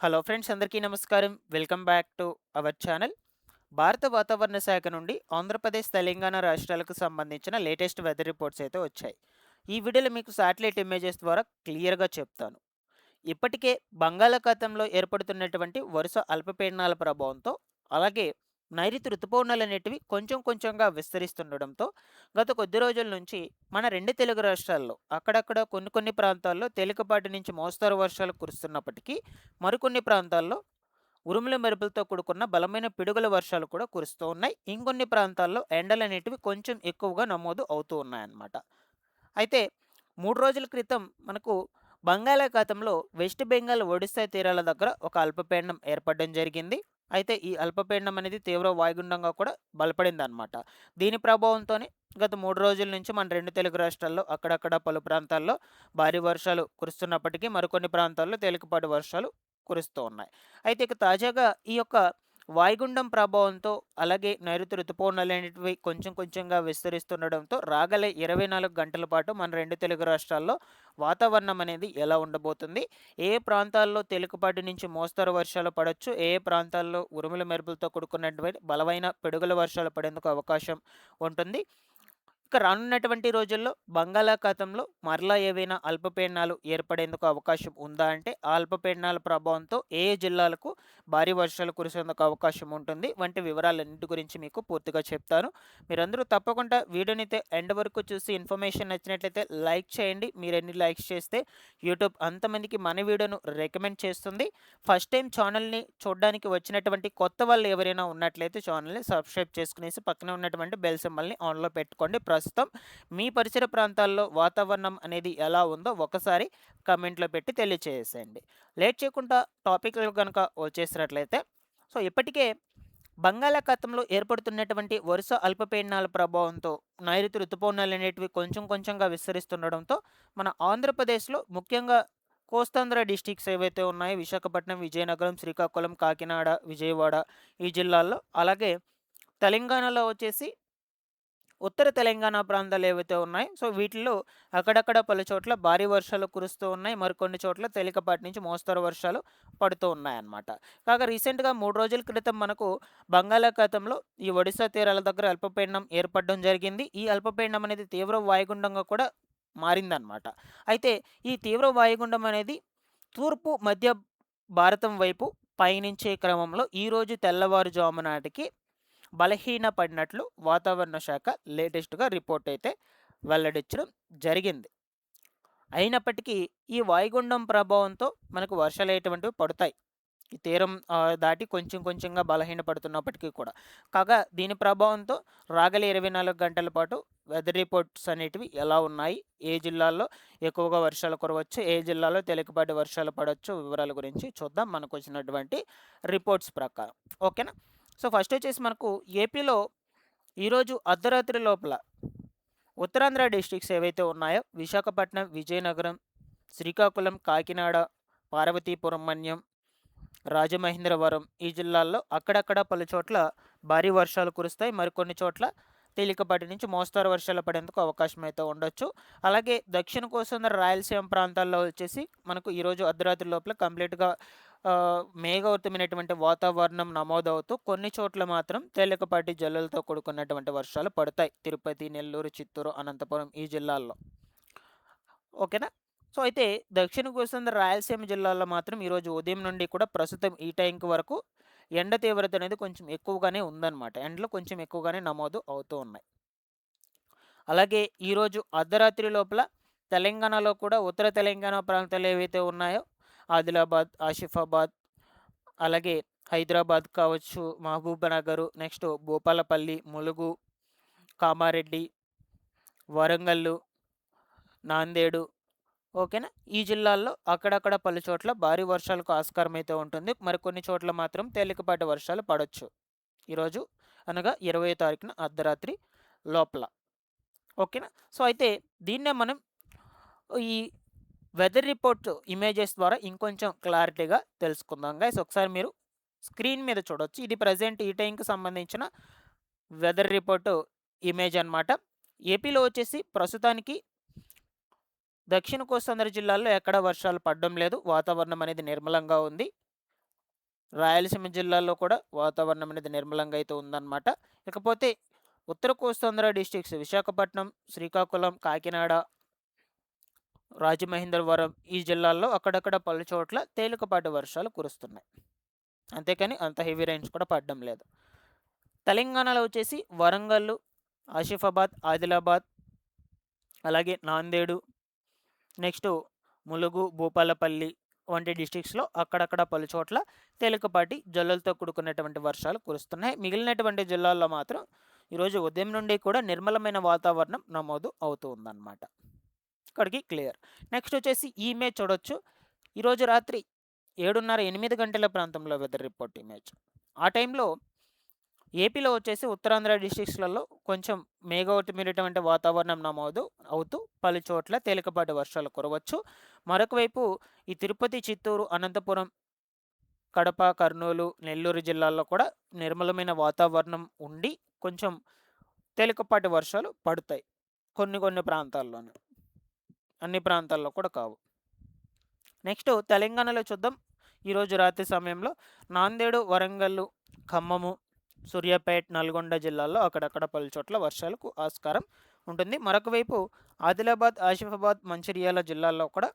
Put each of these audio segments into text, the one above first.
Hello friends, అందరికీ నమస్కారం. Welcome back to our channel. భారత వాతావరణ శాఖ నుండి ఆంధ్రప్రదేశ్, తెలంగాణ రాష్ట్రాలకు సంబంధించిన లేటెస్ట్ వెదర్ రిపోర్ట్స్ అయితే వచ్చాయి. ఈ వీడియోలో మీకు శాటిలైట్ ఇమేజెస్ ద్వారా క్లియర్‌గా చెప్తాను. ఇప్పటికే బంగాళాఖాతంలో ఏర్పడుతున్నటువంటి వరుస అల్పపీడనాల ప్రభావంతో, అలాగే నైరుతి రుతుపవనాలనేటివి కొంచెం కొంచెంగా విస్తరిస్తుండడంతో గత కొద్ది రోజుల నుంచి మన 2 తెలుగు రాష్ట్రాల్లో అక్కడక్కడ కొన్ని కొన్ని ప్రాంతాల్లో తేలికపాటి నుంచి మోస్తరు వర్షాలు కురుస్తున్నప్పటికీ, మరికొన్ని ప్రాంతాల్లో ఉరుముల మెరుపులతో కూడుకున్న బలమైన పిడుగుల వర్షాలు కూడా కురుస్తూ ఉన్నాయి. ఇంకొన్ని ప్రాంతాల్లో ఎండలనేటివి కొంచెం ఎక్కువగా నమోదు అవుతూ ఉన్నాయన్నమాట. అయితే 3 రోజుల క్రితం మనకు బంగాళాఖాతంలో వెస్ట్ బెంగాల్, ఒడిశా తీరాల దగ్గర ఒక అల్పపీడనం ఏర్పడడం జరిగింది. అయితే ఈ అల్పపీడనం అనేది తీవ్ర వాయుగుండంగా కూడా బలపడిందనమాట. దీని ప్రభావంతోనే గత 3 రోజుల నుంచి మన 2 తెలుగు రాష్ట్రాల్లో అక్కడక్కడ పలు ప్రాంతాల్లో భారీ వర్షాలు కురుస్తున్నప్పటికీ, మరికొన్ని ప్రాంతాల్లో తేలికపాటి వర్షాలు కురుస్తూ ఉన్నాయి. అయితే ఇక తాజాగా ఈ యొక్క వాయుగుండం ప్రభావంతో, అలాగే నైరుతి రుతుపవనాలనేటివి కొంచెం కొంచెంగా విస్తరిస్తుండడంతో రాగల 24 గంటల పాటు మన 2 తెలుగు రాష్ట్రాల్లో వాతావరణం అనేది ఎలా ఉండబోతుంది? ఏ ఏ ప్రాంతాల్లో తేలికపాటి నుంచి మోస్తరు వర్షాలు పడొచ్చు? ఏ ఏ ప్రాంతాల్లో ఉరుముల మెరుపులతో కూడుకున్నటువంటి బలమైన పిడుగుల వర్షాలు పడేందుకు అవకాశం ఉంటుంది? ఇక రానున్నటువంటి రోజుల్లో బంగాళాఖాతంలో మరలా ఏవైనా అల్పపీడనాలు ఏర్పడేందుకు అవకాశం ఉందా అంటే, ఆ అల్పపీడనాల ప్రభావంతో ఏ ఏ జిల్లాలకు భారీ వర్షాలు కురిసేందుకు అవకాశం ఉంటుంది వంటి వివరాలన్నిటి గురించి మీకు పూర్తిగా చెప్తాను. మీరందరూ తప్పకుండా వీడియోనైతే ఎండ్ వరకు చూసి ఇన్ఫర్మేషన్ నచ్చినట్లయితే లైక్ చేయండి. మీరు ఎన్ని లైక్స్ చేస్తే యూట్యూబ్ అంతమందికి మన వీడియోను రికమెండ్ చేస్తుంది. ఫస్ట్ టైం ఛానల్ని చూడడానికి వచ్చినటువంటి కొత్త వాళ్ళు ఎవరైనా ఉన్నట్లయితే ఛానల్ని సబ్స్క్రైబ్ చేసుకునేసి పక్కనే ఉన్నటువంటి బెల్ సింబల్ని ఆన్లో పెట్టుకోండి. ప్రస్తుతం మీ పరిసర ప్రాంతాల్లో వాతావరణం అనేది ఎలా ఉందో ఒకసారి కమెంట్లో పెట్టి తెలియచేసేయండి. లేట్ చేయకుండా టాపిక్‌లో గనుక వచ్చేసినట్లయితే, ఇప్పటికే బంగాళాఖాతంలో ఏర్పడుతున్నటువంటి వరుస అల్పపీడనాల ప్రభావంతో నైరుతి రుతుపవనాలనేటివి కొంచెం కొంచెంగా విస్తరిస్తుండడంతో మన ఆంధ్రప్రదేశ్‌లో ముఖ్యంగా కోస్తాంధ్ర డిస్ట్రిక్ట్స్ ఏవైతే ఉన్నాయో విశాఖపట్నం, విజయనగరం, శ్రీకాకుళం, కాకినాడ, విజయవాడ ఈ జిల్లాల్లో, అలాగే తెలంగాణలో వచ్చేసి ఉత్తర తెలంగాణ ప్రాంతాలు ఏవైతే ఉన్నాయో వీటిల్లో అక్కడక్కడ పలు చోట్ల భారీ వర్షాలు కురుస్తూ ఉన్నాయి. మరికొన్ని చోట్ల తేలికపాటి నుంచి మోస్తరు వర్షాలు పడుతూ ఉన్నాయన్నమాట. కాగా రీసెంట్‌గా 3 రోజుల క్రితం మనకు బంగాళాఖాతంలో ఈ ఒడిశా తీరాల దగ్గర అల్పపీడనం ఏర్పడడం జరిగింది. ఈ అల్పపీడనం అనేది తీవ్ర వాయుగుండంగా కూడా మారిందన్నమాట. అయితే ఈ తీవ్ర వాయుగుండం అనేది తూర్పు మధ్య భారతం వైపు పయనించే క్రమంలో ఈరోజు తెల్లవారుజాము నాటికి బలహీనపడినట్లు వాతావరణ శాఖ లేటెస్ట్‌గా రిపోర్ట్ అయితే వెల్లడించడం జరిగింది. అయినప్పటికీ ఈ వాయుగుండం ప్రభావంతో మనకు వర్షాలనేటువంటివి పడతాయి. ఈ తీరం దాటి కొంచెం కొంచెంగా బలహీనపడుతున్నప్పటికీ కూడా. కాగా దీని ప్రభావంతో రాగల 24 గంటల పాటు వెదర్ రిపోర్ట్స్ అనేటివి ఎలా ఉన్నాయి? ఏ జిల్లాల్లో ఎక్కువగా వర్షాలు కురవచ్చు? ఏ జిల్లాలో తేలికపాటి వర్షాలు పడొచ్చు? వివరాల గురించి చూద్దాం మనకొచ్చినటువంటి రిపోర్ట్స్ ప్రకారం. ఓకేనా? ఫస్ట్ వచ్చేసి మనకు ఏపీలో ఈరోజు అర్ధరాత్రి లోపల ఉత్తరాంధ్ర డిస్ట్రిక్ట్స్ ఏవైతే ఉన్నాయో విశాఖపట్నం, విజయనగరం, శ్రీకాకుళం, కాకినాడ, పార్వతీపురం మన్యం, రాజమహేంద్రవరం ఈ జిల్లాల్లో అక్కడక్కడ పలు చోట్ల భారీ వర్షాలు కురుస్తాయి. మరికొన్ని చోట్ల తేలికపాటి నుంచి మోస్తరు వర్షాలు పడేందుకు అవకాశం అయితే ఉండొచ్చు. అలాగే దక్షిణ కోస్తాంధ్ర, రాయలసీమ ప్రాంతాల్లో వచ్చేసి మనకు ఈరోజు అర్ధరాత్రి లోపల కంప్లీట్‌గా మేఘావృతమైనటువంటి వాతావరణం నమోదవుతూ కొన్ని చోట్ల మాత్రం తేలికపాటి జల్లులతో కూడుకున్నటువంటి వర్షాలు పడతాయి. తిరుపతి, నెల్లూరు, చిత్తూరు, అనంతపురం ఈ జిల్లాల్లో. ఓకేనా? అయితే దక్షిణ కోస్తాంధ్ర, రాయలసీమ జిల్లాల్లో మాత్రం ఈరోజు ఉదయం నుండి కూడా ప్రస్తుతం ఈ టైంకి వరకు ఎండ తీవ్రత అనేది కొంచెం ఎక్కువగానే ఉందన్నమాట. ఎండలు కొంచెం ఎక్కువగానే నమోదు అవుతూ ఉన్నాయి. అలాగే ఈరోజు అర్ధరాత్రి లోపల తెలంగాణలో కూడా ఉత్తర తెలంగాణ ప్రాంతాలు ఏవైతే ఉన్నాయో ఆదిలాబాద్, ఆసిఫాబాద్, అలాగే హైదరాబాద్ కావచ్చు, మహబూబ్‌నగర్, నెక్స్ట్ భూపాలపల్లి, ములుగు, కామారెడ్డి, వరంగల్లు, నాందేడు, ఓకేనా? ఈ జిల్లాల్లో అక్కడక్కడ పలు చోట్ల భారీ వర్షాలకు ఆస్కారం అయితే ఉంటుంది. మరికొన్ని చోట్ల మాత్రం తేలికపాటి వర్షాలు పడొచ్చు. ఈరోజు అనగా 20వ తారీఖున అర్ధరాత్రి లోపల. ఓకేనా? అయితే దీన్నే మనం ఈ వెదర్ రిపోర్ట్ ఇమేజెస్ ద్వారా ఇంకొంచెం క్లారిటీగా తెలుసుకుందాం గైస్. ఒకసారి మీరు స్క్రీన్ మీద చూడొచ్చు. ఇది ప్రెజెంట్ ఈ టైంకి సంబంధించిన వెదర్ రిపోర్ట్ ఇమేజ్ అన్నమాట. ఏపీలో వచ్చేసి ప్రస్తుతానికి దక్షిణ కోస్తాంధ్ర జిల్లాల్లో ఎక్కడ వర్షాలు పడడం లేదు. వాతావరణం అనేది నిర్మలంగా ఉంది. రాయలసీమ జిల్లాల్లో కూడా వాతావరణం అనేది నిర్మలంగా అయితే ఉందన్నమాట. ఇకపోతే ఉత్తర కోస్తాంధ్ర డిస్ట్రిక్ట్స్ విశాఖపట్నం, శ్రీకాకుళం, కాకినాడ, రాజమహేంద్రవరం ఈ జిల్లాల్లో అక్కడక్కడ పలు చోట్ల తేలికపాటి వర్షాలు కురుస్తున్నాయి. అంతేకాని అంత హెవీ రైన్స్ కూడా పడడం లేదు. తెలంగాణలో వచ్చేసి వరంగల్, ఆసిఫాబాద్, ఆదిలాబాద్, అలాగే నాందేడు, నెక్స్ట్ ములుగు, భూపాలపల్లి వంటి డిస్ట్రిక్ట్స్లో అక్కడక్కడ పలు చోట్ల తేలికపాటి జల్లులతో కూడుకున్నటువంటి వర్షాలు కురుస్తున్నాయి. మిగిలినటువంటి జిల్లాల్లో మాత్రం ఈరోజు ఉదయం నుండి కూడా నిర్మలమైన వాతావరణం నమోదు అవుతూ ఉందన్నమాట. ఇక్కడికి క్లియర్. నెక్స్ట్ వచ్చేసి ఇమేజ్ చూడొచ్చు. ఈరోజు రాత్రి 7:30, 8 గంటల ప్రాంతంలో వెదర్ రిపోర్ట్ ఇమేజ్. ఆ టైంలో ఏపీలో వచ్చేసి ఉత్తరాంధ్ర డిస్ట్రిక్ట్స్లలో కొంచెం మేఘావృతమైనటువంటి వాతావరణం నమోదు అవుతూ పలు చోట్ల తేలికపాటి వర్షాలు కురవచ్చు. మరొక వైపు ఈ తిరుపతి, చిత్తూరు, అనంతపురం, కడప, కర్నూలు, నెల్లూరు జిల్లాల్లో కూడా నిర్మలమైన వాతావరణం ఉండి కొంచెం తేలికపాటి వర్షాలు పడతాయి కొన్ని ప్రాంతాల్లోనే, అన్ని ప్రాంతాల్లో కూడా కావు. నెక్స్ట్ తెలంగాణలో చూద్దాం. ఈరోజు రాత్రి సమయంలో నాందేడు, వరంగల్, ఖమ్మము, సూర్యాపేట్, నల్గొండ జిల్లాల్లో అక్కడక్కడ పలు చోట్ల వర్షాలకు ఆస్కారం ఉంటుంది. మరొక వైపు ఆదిలాబాద్, ఆసిఫాబాద్, మంచిర్యాల జిల్లాల్లో కూడా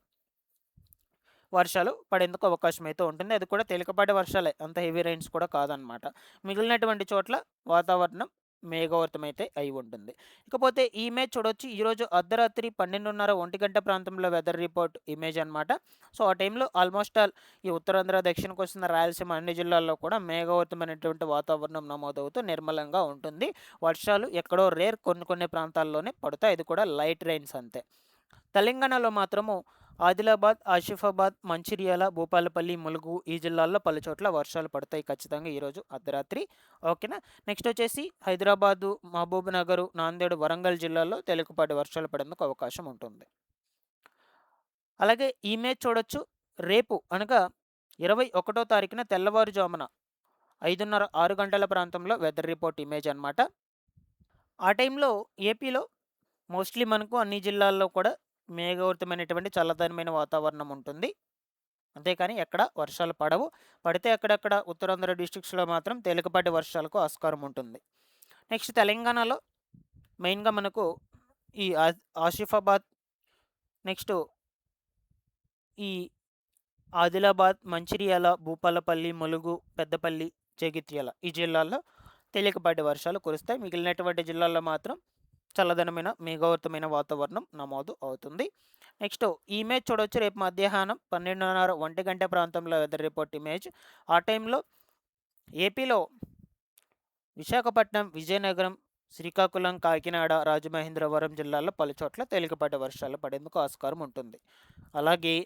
వర్షాలు పడేందుకు అవకాశం అయితే ఉంటుంది. అది కూడా తేలికపాటి వర్షాలే, అంత హెవీ రైన్స్ కూడా కాదనమాట. మిగిలినటువంటి చోట్ల వాతావరణం మేఘావృతమైతే అయి ఉంటుంది. ఇకపోతే ఈ ఇమేజ్ చూడొచ్చు. ఈరోజు అర్ధరాత్రి 12:30, 1 గంట ప్రాంతంలో వెదర్ రిపోర్ట్ ఇమేజ్ అనమాట. సో ఆ టైంలో ఆల్మోస్ట్ ఆల్ ఈ ఉత్తరాంధ్ర, దక్షిణకు వస్తున్న రాయలసీమ అన్ని జిల్లాల్లో కూడా మేఘావృతమైనటువంటి వాతావరణం నమోదవుతూ నిర్మలంగా ఉంటుంది. వర్షాలు ఎక్కడో రేర్ కొన్ని ప్రాంతాల్లోనే పడతాయి. అది కూడా లైట్ రైన్స్ అంతే. తెలంగాణలో మాత్రము ఆదిలాబాద్, ఆసిఫాబాద్, మంచిర్యాల, భూపాలపల్లి, ములుగు ఈ జిల్లాల్లో పలు చోట్ల వర్షాలు పడతాయి ఖచ్చితంగా ఈరోజు అర్ధరాత్రి. ఓకేనా. నెక్స్ట్ వచ్చేసి హైదరాబాదు, మహబూబ్ నగర్, నాందేడు, వరంగల్ జిల్లాల్లో తేలికపాటి వర్షాలు పడేందుకు అవకాశం ఉంటుంది. అలాగే ఇమేజ్ చూడొచ్చు. రేపు అనగా 21వ తారీఖున తెల్లవారుజామున 5:30, 6 గంటల ప్రాంతంలో వెదర్ రిపోర్ట్ ఇమేజ్ అనమాట. ఆ టైంలో ఏపీలో మోస్ట్లీ మనకు అన్ని జిల్లాల్లో కూడా మేఘావృతమైనటువంటి చల్లదనమైన వాతావరణం ఉంటుంది. అంతేకాని ఎక్కడ వర్షాలు పడవు. పడితే అక్కడక్కడ ఉత్తరాంధ్ర డిస్ట్రిక్ట్స్లో మాత్రం తేలికపాటి వర్షాలకు ఆస్కారం ఉంటుంది. నెక్స్ట్ తెలంగాణలో మెయిన్గా మనకు ఈ ఆసిఫాబాద్, నెక్స్ట్ ఈ ఆదిలాబాద్, మంచిర్యాల, భూపాలపల్లి, ములుగు, పెద్దపల్లి, జగిత్యాల ఈ జిల్లాల్లో తేలికపాటి వర్షాలు కురుస్తాయి. మిగిలినటువంటి జిల్లాల్లో మాత్రం చల్లదనమైన మేఘావృతమైన వాతావరణం నమోదు అవుతుంది. నెక్స్ట్ ఇమేజ్ చూడవచ్చు. రేపు మధ్యాహ్నం 12:30, 1 గంట ప్రాంతంలో వెదర్ రిపోర్ట్ ఇమేజ్. ఆ టైంలో ఏపీలో విశాఖపట్నం, విజయనగరం, శ్రీకాకుళం, కాకినాడ, రాజమహేంద్రవరం జిల్లాల్లో పలు చోట్ల తేలికపాటి వర్షాలు పడేందుకు ఆస్కారం ఉంటుంది. అలాగే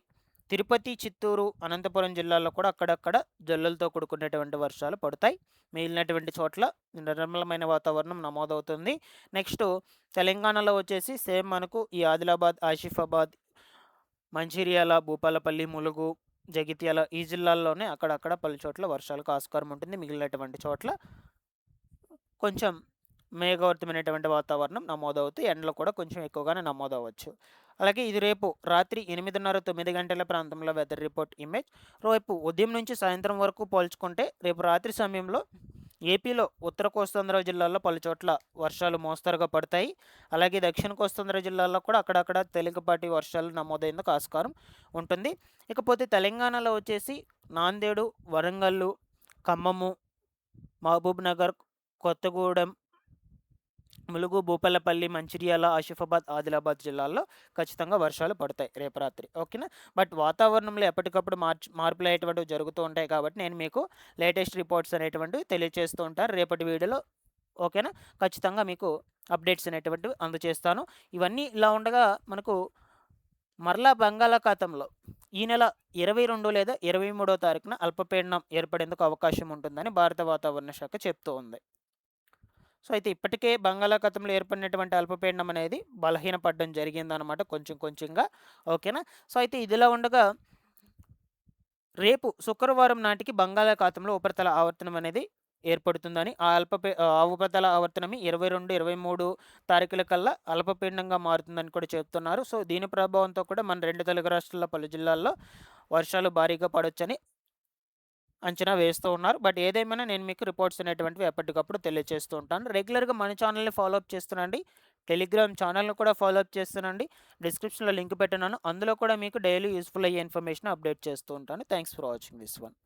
తిరుపతి, చిత్తూరు, అనంతపురం జిల్లాల్లో కూడా అక్కడక్కడ జల్లులతో కూడుకునేటువంటి వర్షాలు పడతాయి. మిగిలినటువంటి చోట్ల నిర్మలమైన వాతావరణం నమోదవుతుంది. నెక్స్ట్ తెలంగాణలో వచ్చేసి సేమ్ మనకు ఈ ఆదిలాబాద్, ఆసిఫాబాద్, మంచిర్యాల, భూపాలపల్లి, ములుగు, జగిత్యాల ఈ జిల్లాల్లోనే అక్కడక్కడ పలు చోట్ల వర్షాలకు ఆస్కారం ఉంటుంది. మిగిలినటువంటి చోట్ల కొంచెం మేఘావృతమైనటువంటి వాతావరణం నమోదవుతూ ఎండలు కూడా కొంచెం ఎక్కువగానే నమోదవచ్చు. అలాగే ఇది రేపు రాత్రి 8:30, 9 గంటల ప్రాంతంలో వెదర్ రిపోర్ట్ ఇమేజ్. రేపు ఉదయం నుంచి సాయంత్రం వరకు పోల్చుకుంటే రేపు రాత్రి సమయంలో ఏపీలో ఉత్తర కోస్తాంధ్ర జిల్లాల్లో పలు చోట్ల వర్షాలు మోస్తరుగా పడతాయి. అలాగే దక్షిణ కోస్తాంధ్ర జిల్లాల్లో కూడా అక్కడక్కడ తేలికపాటి వర్షాలు నమోదయ్యేందుకు ఆస్కారం ఉంటుంది. ఇకపోతే తెలంగాణలో వచ్చేసి నాందేడు, వరంగల్, ఖమ్మము, మహబూబ్ నగర్, కొత్తగూడెం, ములుగు, భూపాలపల్లి, మంచిర్యాల, ఆసిఫాబాద్, ఆదిలాబాద్ జిల్లాల్లో ఖచ్చితంగా వర్షాలు పడతాయి రేపు రాత్రి. ఓకేనా. బట్ వాతావరణంలో ఎప్పటికప్పుడు మార్పులు అనేటువంటివి జరుగుతూ ఉంటాయి కాబట్టి నేను మీకు లేటెస్ట్ రిపోర్ట్స్ అనేటువంటివి తెలియజేస్తూ ఉంటాను రేపటి వీడియోలో. ఓకేనా. ఖచ్చితంగా మీకు అప్డేట్స్ అనేటువంటివి అందజేస్తాను. ఇవన్నీ ఇలా ఉండగా మనకు మరలా బంగాళాఖాతంలో ఈ నెల 22 లేదా 23వ తారీఖున అల్పపీడనం ఏర్పడేందుకు అవకాశం ఉంటుందని భారత వాతావరణ శాఖ చెప్తూ ఉంది. సో అయితే ఇప్పటికే బంగాళాఖాతంలో ఏర్పడినటువంటి అల్పపీడనం అనేది బలహీనపడడం జరిగిందనమాట కొంచెంగా. ఓకేనా. సో అయితే ఇదిలా ఉండగా రేపు శుక్రవారం నాటికి బంగాళాఖాతంలో ఉపరితల ఆవర్తనం అనేది ఏర్పడుతుందని, ఆ ఉపరితల ఆవర్తనం 22, 23 తారీఖుల కల్లా అల్పపీడనంగా మారుతుందని కూడా చెప్తున్నారు. సో దీని ప్రభావంతో కూడా మన 2 తెలుగు రాష్ట్రాల పలు జిల్లాల్లో వర్షాలు భారీగా పడొచ్చని అంచనా వేస్తూ ఉన్నారు. బట్ ఏదేమైనా నేను మీకు రిపోర్ట్స్ అనేటువంటివి ఎప్పటికప్పుడు తెలియజేస్తూ ఉంటాను. రెగ్యులర్‌గా మన ఛానల్‌ని ఫాలో అప్ చేస్తుండండి. టెలిగ్రామ్ ఛానల్‌ని కూడా ఫాలో అప్ చేస్తానండి. డిస్క్రిప్షన్‌లో లింక్ పెట్టినాను. అందులో కూడా మీకు డైలీ యూజ్‌ఫుల్ అయ్యే ఇన్ఫర్మేషన్ అప్డేట్ చేస్తూ ఉంటాను. Thanks for watching this one.